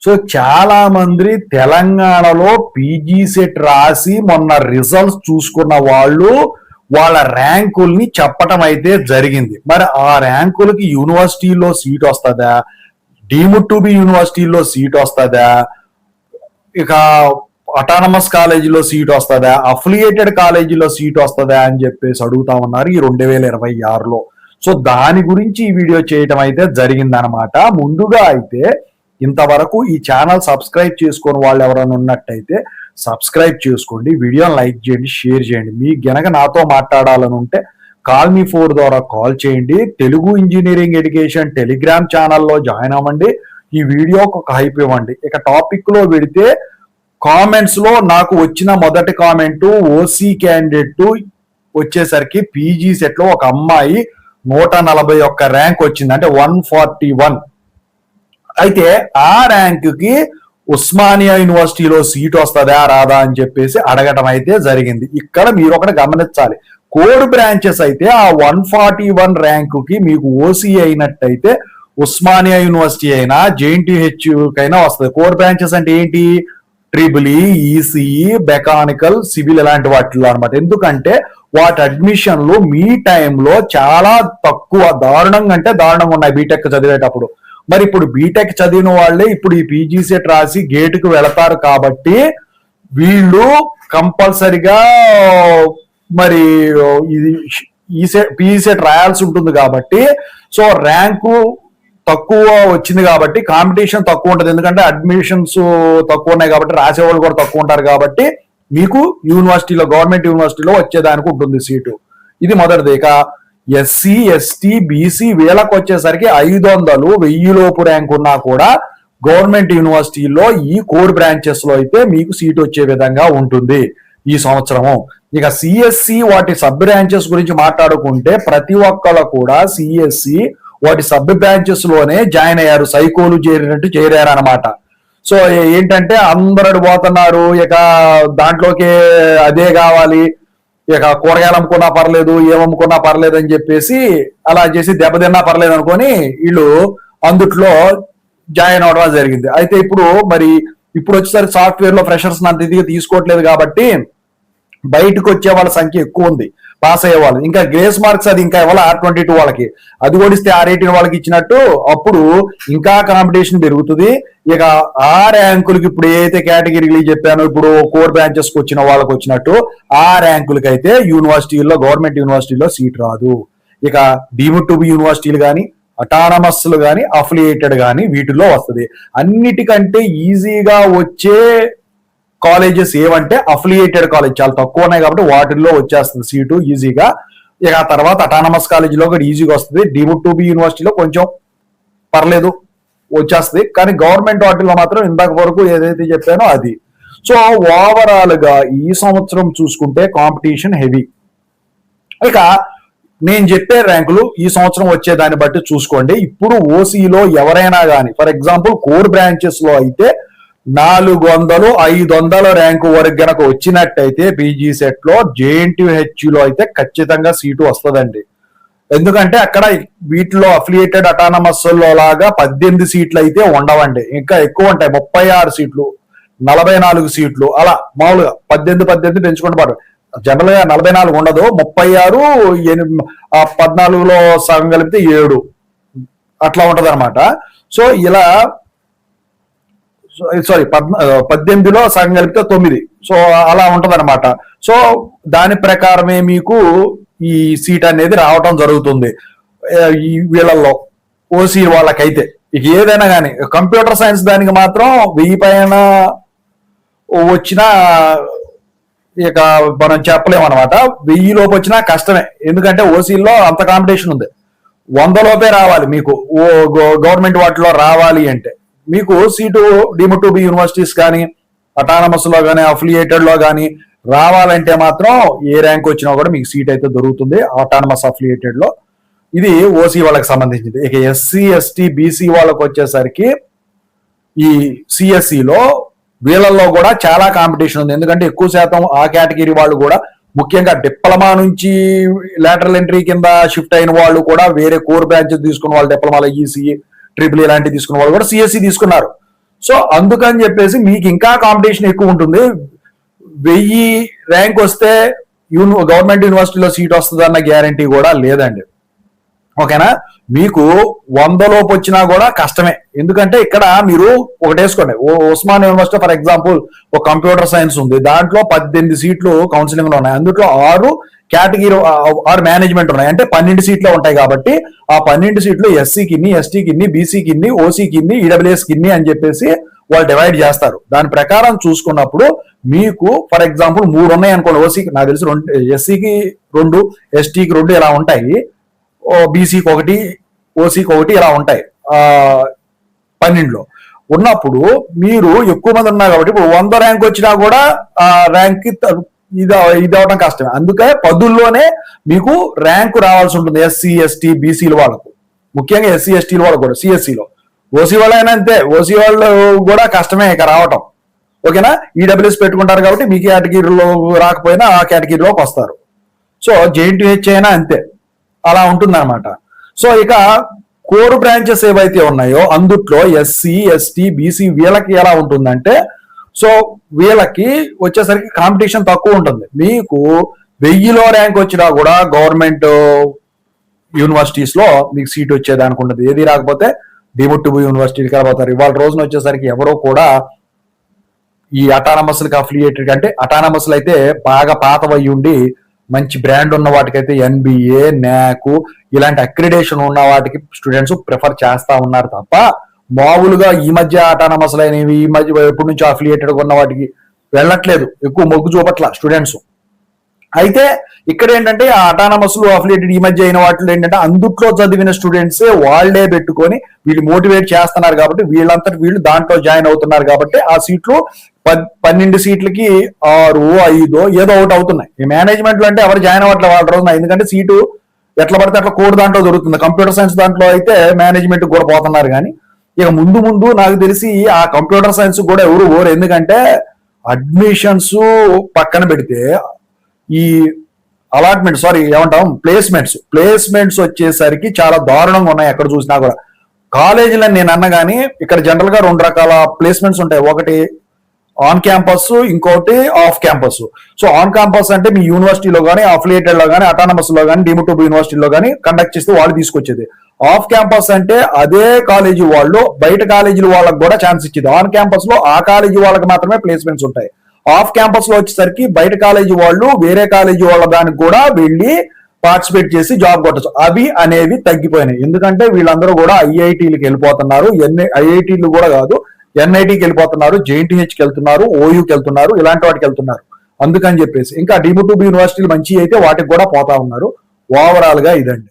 So చాలా మంది తెలంగాణలో పీజీ సెట్ రాసి మొన్న రిజల్ట్స్ చూసుకున్న వాళ్ళు వాళ్ళ ర్యాంకుల్ని చెప్పటం అయితే జరిగింది. మరి ఆ ర్యాంకులకి యూనివర్సిటీలో సీట్ వస్తుందా, డీమ్డ్ టు బి యూనివర్సిటీలో సీట్ వస్తుందా, ఇక అటానమస్ కాలేజీలో సీట్ వస్తుందా, అఫిలియేటెడ్ కాలేజీలో సీట్ వస్తుందా అని చెప్పేసి అడుగుతా ఉన్నారు ఈ 2026లో. సో దాని గురించి ఈ వీడియో చేయటం అయితే జరిగిందనమాట. ముందుగా అయితే ఇంతవరకు ఈ ఛానల్ సబ్స్క్రైబ్ చేసుకొని వాళ్ళు ఎవరైనా ఉన్నట్టయితే సబ్స్క్రైబ్ చేసుకోండి, వీడియోని లైక్ చేయండి, షేర్ చేయండి. మీకు గనక నాతో మాట్లాడాలని ఉంటే కాల్ మీ 4 ద్వారా కాల్ చేయండి. తెలుగు ఇంజనీరింగ్ ఎడ్యుకేషన్ టెలిగ్రామ్ ఛానల్లో జాయిన్ అవ్వండి. ఈ వీడియోకి ఒక హైప్ ఇవ్వండి. ఇక టాపిక్ లో పెడితే కామెంట్స్ లో నాకు వచ్చిన మొదటి కామెంట్ ఓసీ క్యాండిడేట్ వచ్చేసరికి పీజీ సెట్ లో ఒక అమ్మాయి 141 ర్యాంక్ వచ్చింది, అంటే 141. అయితే ఆ ర్యాంక్ కి ఉస్మానియా యూనివర్సిటీలో సీట్ వస్తుందా రాదా అని చెప్పేసి అడగటం అయితే జరిగింది. ఇక్కడ మీరు ఒకటి గమనించాలి, కోడ్ బ్రాంచెస్ అయితే ఆ 141 ర్యాంకుకి మీకు ఓసీ అయినట్టయితే ఉస్మానియా యూనివర్సిటీ అయినా జేఎన్టీహెచ్ కైనా వస్తుంది. కోడ్ బ్రాంచెస్ అంటే ఏంటి? ట్రిబుల్ ఈసీఈ, మెకానికల్, సివిల్ ఇలాంటి వాటిలో అనమాట. ఎందుకంటే వాటి అడ్మిషన్లు మీ టైంలో చాలా తక్కువ, దారుణంగా అంటే దారుణంగా ఉన్నాయి బీటెక్ చదివేటప్పుడు. మరి ఇప్పుడు బీటెక్ చదివిన వాళ్ళే ఇప్పుడు ఈ పీజీ సెట్ రాసి గేటుకు వెళతారు కాబట్టి వీళ్ళు కంపల్సరిగా మరి ఇది పీజీ సెట్ రాయాల్సి ఉంటుంది కాబట్టి, సో ర్యాంకు తక్కువ వచ్చింది కాబట్టి కాంపిటీషన్ తక్కువ ఉంటుంది. ఎందుకంటే అడ్మిషన్స్ తక్కువ ఉన్నాయి కాబట్టి రాసేవాళ్ళు కూడా తక్కువ ఉంటారు కాబట్టి మీకు యూనివర్సిటీలో, గవర్నమెంట్ యూనివర్సిటీలో వచ్చేదానికి ఉంటుంది సీటు. ఇది మొదటిది. ఇక ఎస్సీ, ఎస్టీ, బీసీ వీళ్ళకి వచ్చేసరికి 500, 1000 లోపు ర్యాంక్ ఉన్నా కూడా గవర్నమెంట్ యూనివర్సిటీలో ఈ కోర్ బ్రాంచెస్ లో అయితే మీకు సీట్ వచ్చే విధంగా ఉంటుంది ఈ సంవత్సరము. ఇక సిఎస్సి వాటి సబ్ బ్రాంచెస్ గురించి మాట్లాడుకుంటే ప్రతి ఒక్కరు కూడా సిఎస్సి వాటి సబ్ బ్రాంచెస్ లోనే జాయిన్ అయ్యారు, సైకోలు చేరినట్టు చేరారు అనమాట. సో ఏంటంటే అందరూ పోతున్నారు, ఇక దాంట్లోకి అదే కావాలి, ఇక కూరగాయలు అమ్ముకున్నా పర్లేదు, ఏమమ్ముకున్నా పర్లేదు అని చెప్పేసి అలా చేసి దెబ్బతిన్నా పర్లేదు అనుకొని వీళ్ళు అందుట్లో జాయిన్ అవడం జరిగింది. అయితే ఇప్పుడు వచ్చేసరికి సాఫ్ట్వేర్ లో ఫ్రెషర్స్ అంత ఇదిగా తీసుకోవట్లేదు కాబట్టి బయటకు వచ్చే వాళ్ళ సంఖ్య ఎక్కువ ఉంది, పాస్ అయ్యే వాళ్ళు. ఇంకా గ్రేస్ మార్క్స్ అది ఇంకా ఇవ్వాలి R22 వాళ్ళకి, అది ఓడిస్తే R18 వాళ్ళకి ఇచ్చినట్టు అప్పుడు ఇంకా కాంపిటీషన్ పెరుగుతుంది. ఇక ఆ ర్యాంకులకి ఇప్పుడు ఏదైతే కేటగిరీలు చెప్పానో ఇప్పుడు కోర్ బ్రాంచెస్ కి వచ్చిన వాళ్ళకి వచ్చినట్టు ఆ ర్యాంకులకి అయితే యూనివర్సిటీల్లో, గవర్నమెంట్ యూనివర్సిటీలో సీట్ రాదు. ఇక డీమ్డ్ టు బి యూనివర్సిటీలు కానీ, అటానమస్లు కానీ, అఫిలియేటెడ్ కానీ వీటిల్లో వస్తుంది. అన్నిటికంటే ఈజీగా వచ్చే కాలేజెస్ ఏవంటే అఫిలియేటెడ్ కాలేజ్, చాలా తక్కువ ఉన్నాయి కాబట్టి వాటిల్లో వచ్చేస్తుంది సీటు ఈజీగా. ఇక ఆ తర్వాత అటానమస్ కాలేజీలో కూడా ఈజీగా వస్తుంది. డీమ్డ్ టు బి యూనివర్సిటీలో కొంచెం పర్లేదు వచ్చేస్తుంది, కానీ గవర్నమెంట్ వాటిల్లో మాత్రం ఇందాక వరకు ఏదైతే చెప్పానో అది. సో ఓవరాల్ గా ఈ సంవత్సరం చూసుకుంటే కాంపిటీషన్ హెవీ. ఇక నేను చెప్పే ర్యాంకులు ఈ సంవత్సరం వచ్చేదాన్ని బట్టి చూసుకోండి. ఇప్పుడు ఓసీలో ఎవరైనా కానీ ఫర్ ఎగ్జాంపుల్ కోర్ బ్రాంచెస్ లో అయితే 400, 500 ర్యాంకు వరకు గనక వచ్చినట్టయితే పీజీ సెట్ లో జేఎన్టీహెచ్ లో అయితే ఖచ్చితంగా సీటు వస్తుందండి. ఎందుకంటే అక్కడ వీటిలో అఫిలియేటెడ్ అటానమస్ లో లాగా 18 సీట్లు అయితే ఉండవండి, ఇంకా ఎక్కువ ఉంటాయి. 36 సీట్లు, 44 సీట్లు అలా మామూలుగా 18 పెంచుకుంటూ పాటు. జనరల్ గా 44 ఉండదు, 36, 14లో సగం కలిపితే 7 అట్లా ఉంటది అనమాట. సో ఇలా 18లో సగం కలిపితే 9, సో అలా ఉంటది అనమాట. సో దాని ప్రకారమే మీకు ఈ సీట్ అనేది రావటం జరుగుతుంది ఈ వీళ్ళల్లో ఓసీ వాళ్ళకైతే. ఇక ఏదైనా కానీ కంప్యూటర్ సైన్స్ దానికి మాత్రం 1000 పైన వచ్చినా ఇక మనం చెప్పలేము అనమాట. 1000 లోపు వచ్చినా కష్టమే, ఎందుకంటే ఓసీలో అంత కాంపిటీషన్ ఉంది. 100 లోపే రావాలి మీకు గవర్నమెంట్ వాటిలో రావాలి అంటే. మీకు seat deemed to be universities కానీ, అటానమస్ లో కానీ, అఫిలియేటెడ్ లో కానీ రావాలంటే మాత్రం ఏ ర్యాంక్ వచ్చినా కూడా మీకు సీట్ అయితే దొరుకుతుంది అటానమస్ అఫిలియేటెడ్ లో. ఇది ఓసీ వాళ్ళకి సంబంధించింది. ఇక ఎస్సీ, ఎస్టీ, బీసీ వాళ్ళకి వచ్చేసరికి ఈ సిఎస్సిలో వీళ్ళల్లో కూడా చాలా కాంపిటీషన్ ఉంది. ఎందుకంటే ఎక్కువ శాతం ఆ కేటగిరీ వాళ్ళు కూడా, ముఖ్యంగా డిప్లొమా నుంచి లాటరల్ ఎంట్రీ కింద షిఫ్ట్ అయిన వాళ్ళు కూడా, వేరే కోర్ బ్రాంచెస్ తీసుకున్న వాళ్ళు, డిప్లొమాలో ఈసీఈ, ట్రిపుల్ ఇలాంటివి తీసుకున్న వాళ్ళు కూడా సిఎస్సి తీసుకున్నారు. సో అందుకని చెప్పేసి మీకు ఇంకా కాంపిటీషన్ ఎక్కువ ఉంటుంది. 1000 ర్యాంక్ వస్తే గవర్నమెంట్ యూనివర్సిటీలో సీట్ వస్తుంది అన్న గ్యారంటీ కూడా లేదండి. ఓకేనా, మీకు 100 లోపు వచ్చినా కూడా కష్టమే. ఎందుకంటే ఇక్కడ మీరు ఒకటి వేసుకోండి, ఉస్మాన్ యూనివర్సిటీ ఫర్ ఎగ్జాంపుల్ ఒక కంప్యూటర్ సైన్స్ ఉంది, దాంట్లో 18 సీట్లు కౌన్సిలింగ్ లో ఉన్నాయి, అందులో 6 కేటగిరీ 6 మేనేజ్మెంట్ ఉన్నాయి, అంటే 12 సీట్లు ఉంటాయి. కాబట్టి ఆ 12 సీట్లు ఎస్సీకి ఇన్ని, ఎస్టీకి ఇన్ని, బీసీకి ఇన్ని, ఓసీకి ఇన్ని, ఈడబ్ల్యూఎస్కి ఇన్ని అని చెప్పేసి వాళ్ళు డివైడ్ చేస్తారు. దాని ప్రకారం చూసుకున్నప్పుడు మీకు ఫర్ ఎగ్జాంపుల్ 3 ఉన్నాయి అనుకోండి, ఓసీకి నాకు తెలిసి 2, ఎస్సీకి 2, ఎస్టీకి 2 ఇలా ఉంటాయి, బీసీకి 1, ఓసీకి 1 ఇలా ఉంటాయి 12లో ఉన్నప్పుడు మీరు ఎక్కువ మంది ఉన్నారు కాబట్టి ఇప్పుడు 100 ర్యాంక్ వచ్చినా కూడా ఆ ర్యాంక్ కి ఇది అవడం కష్టమే. అందుకే 10లోనే మీకు ర్యాంకు రావాల్సి ఉంటుంది ఎస్సీ ఎస్టీ బీసీల వాళ్ళకు, ముఖ్యంగా ఎస్సీ ఎస్టీల వాళ్ళకు కూడా. సిఎస్సిలో ఓసీ వాళ్ళైనా అంతే, ఓసీ వాళ్ళు కూడా కష్టమే ఇక రావటం. ఓకేనా, ఈడబ్ల్యూఎస్ పెట్టుకుంటారు కాబట్టి మీ కేటగిరీలో రాకపోయినా ఆ కేటగిరీలోకి వస్తారు. సో జేఎన్టీహెచ్ అయినా అంతే, అలా ఉంటుందన్నమాట. సో ఇక కోర్ బ్రాంచెస్ ఏవైతే ఉన్నాయో అందుట్లో ఎస్సీ ఎస్టీ బీసీ వీళ్ళకి ఎలా ఉంటుందంటే, సో వీళ్ళకి వచ్చేసరికి కాంపిటీషన్ తక్కువ ఉంటుంది. మీకు 1000లో ర్యాంక్ వచ్చినా కూడా గవర్నమెంట్ యూనివర్సిటీస్ లో మీకు సీట్ వచ్చేదానికి ఉంటుంది. ఏది రాకపోతే డిముట్టుబు యూనివర్సిటీకి వెళ్ళిపోతారు. ఇవాళ రోజున వచ్చేసరికి ఎవరో కూడా ఈ అటానమస్లకు అఫిలియేటెడ్, అంటే అటానమస్లు అయితే బాగా పాతవయ్యి ఉండి మంచి బ్రాండ్ ఉన్న వాటికైతే ఎన్బిఏ, నాక్ ఇలాంటి అక్రిడేషన్ ఉన్న వాటికి స్టూడెంట్స్ ప్రిఫర్ చేస్తా ఉన్నారు తప్ప మామూలుగా ఈ మధ్య అటానమస్లు అయినవి ఈ మధ్య ఎప్పటి నుంచో అఫిలియేటెడ్ ఉన్న వాటికి వెళ్ళట్లేదు, ఎక్కువ మొగ్గు చూపట్ల స్టూడెంట్స్. అయితే ఇక్కడ ఏంటంటే ఆ అటానమస్ లో అఫిలియేటెడ్ ఈ మధ్య అయిన వాటిలో ఏంటంటే అందుట్లో చదివిన స్టూడెంట్సే వాళ్లే పెట్టుకొని వీళ్ళు మోటివేట్ చేస్తున్నారు కాబట్టి వీళ్ళంతటి వీళ్ళు దాంట్లో జాయిన్ అవుతున్నారు కాబట్టి ఆ సీట్లు 12 సీట్లకి 6, 5 ఏదో ఒకటి అవుతున్నాయి. ఈ మేనేజ్మెంట్ లో అంటే ఎవరు జాయిన్ అవ్వట్లేదు వాళ్ళ రోజున, ఎందుకంటే సీటు ఎట్లా పడితే అట్లా కోడ్ దాంట్లో దొరుకుతుంది. కంప్యూటర్ సైన్స్ దాంట్లో అయితే మేనేజ్మెంట్ కూడా పోతున్నారు. కానీ ఇక ముందు నాకు తెలిసి ఆ కంప్యూటర్ సైన్స్ కూడా ఎవరు ఓరు, ఎందుకంటే అడ్మిషన్స్ పక్కన పెడితే ఈ అలాట్మెంట్ ఏమంటాం ప్లేస్మెంట్స్ వచ్చేసరికి చాలా దారుణంగా ఉన్నాయి. ఎక్కడ చూసినా కూడా కాలేజీలని నేను అన్న కానీ ఇక్కడ జనరల్ గా 2 రకాల ప్లేస్మెంట్స్ ఉంటాయి, ఒకటి ఆన్ క్యాంపస్, ఇంకోటి off campus. So on campus అంటే మీ యూనివర్సిటీలో కానీ అఫిలియేటెడ్ లో కానీ అటానమస్ లో కానీ డిముట్టుబు యూనివర్సిటీలో కానీ కండక్ట్ చేస్తే వాళ్ళు తీసుకొచ్చేది. ఆఫ్ క్యాంపస్ అంటే అదే కాలేజీ వాళ్ళు బయట కాలేజీల వాళ్ళకి కూడా ఛాన్స్ ఇచ్చేది. ఆన్ క్యాంపస్ లో ఆ కాలేజీ వాళ్ళకి మాత్రమే ప్లేస్మెంట్స్ ఉంటాయి. ఆఫ్ క్యాంపస్ లో వచ్చేసరికి బయట కాలేజీ వాళ్ళు వేరే కాలేజీ వాళ్ళ దానికి కూడా వెళ్ళి పార్టిసిపేట్ చేసి జాబ్ కొట్టచ్చు. అవి అనేవి తగ్గిపోయినాయి, ఎందుకంటే వీళ్ళందరూ కూడా ఐఐటీలకు వెళ్ళిపోతున్నారు. ఐఐటీలు కూడా కాదు, ఎన్ఐటీకి వెళ్ళిపోతున్నారు, జేఎన్టీహెచ్కి వెళ్తున్నారు, ఓయూకి వెళ్తున్నారు, ఇలాంటి వాటికి వెళ్తున్నారు. అందుకని చెప్పేసి ఇంకా డిముట్టుబు యూనివర్సిటీలు మంచి అయితే వాటికి కూడా పోతా ఉన్నారు. ఓవరాల్ గా ఇదండి.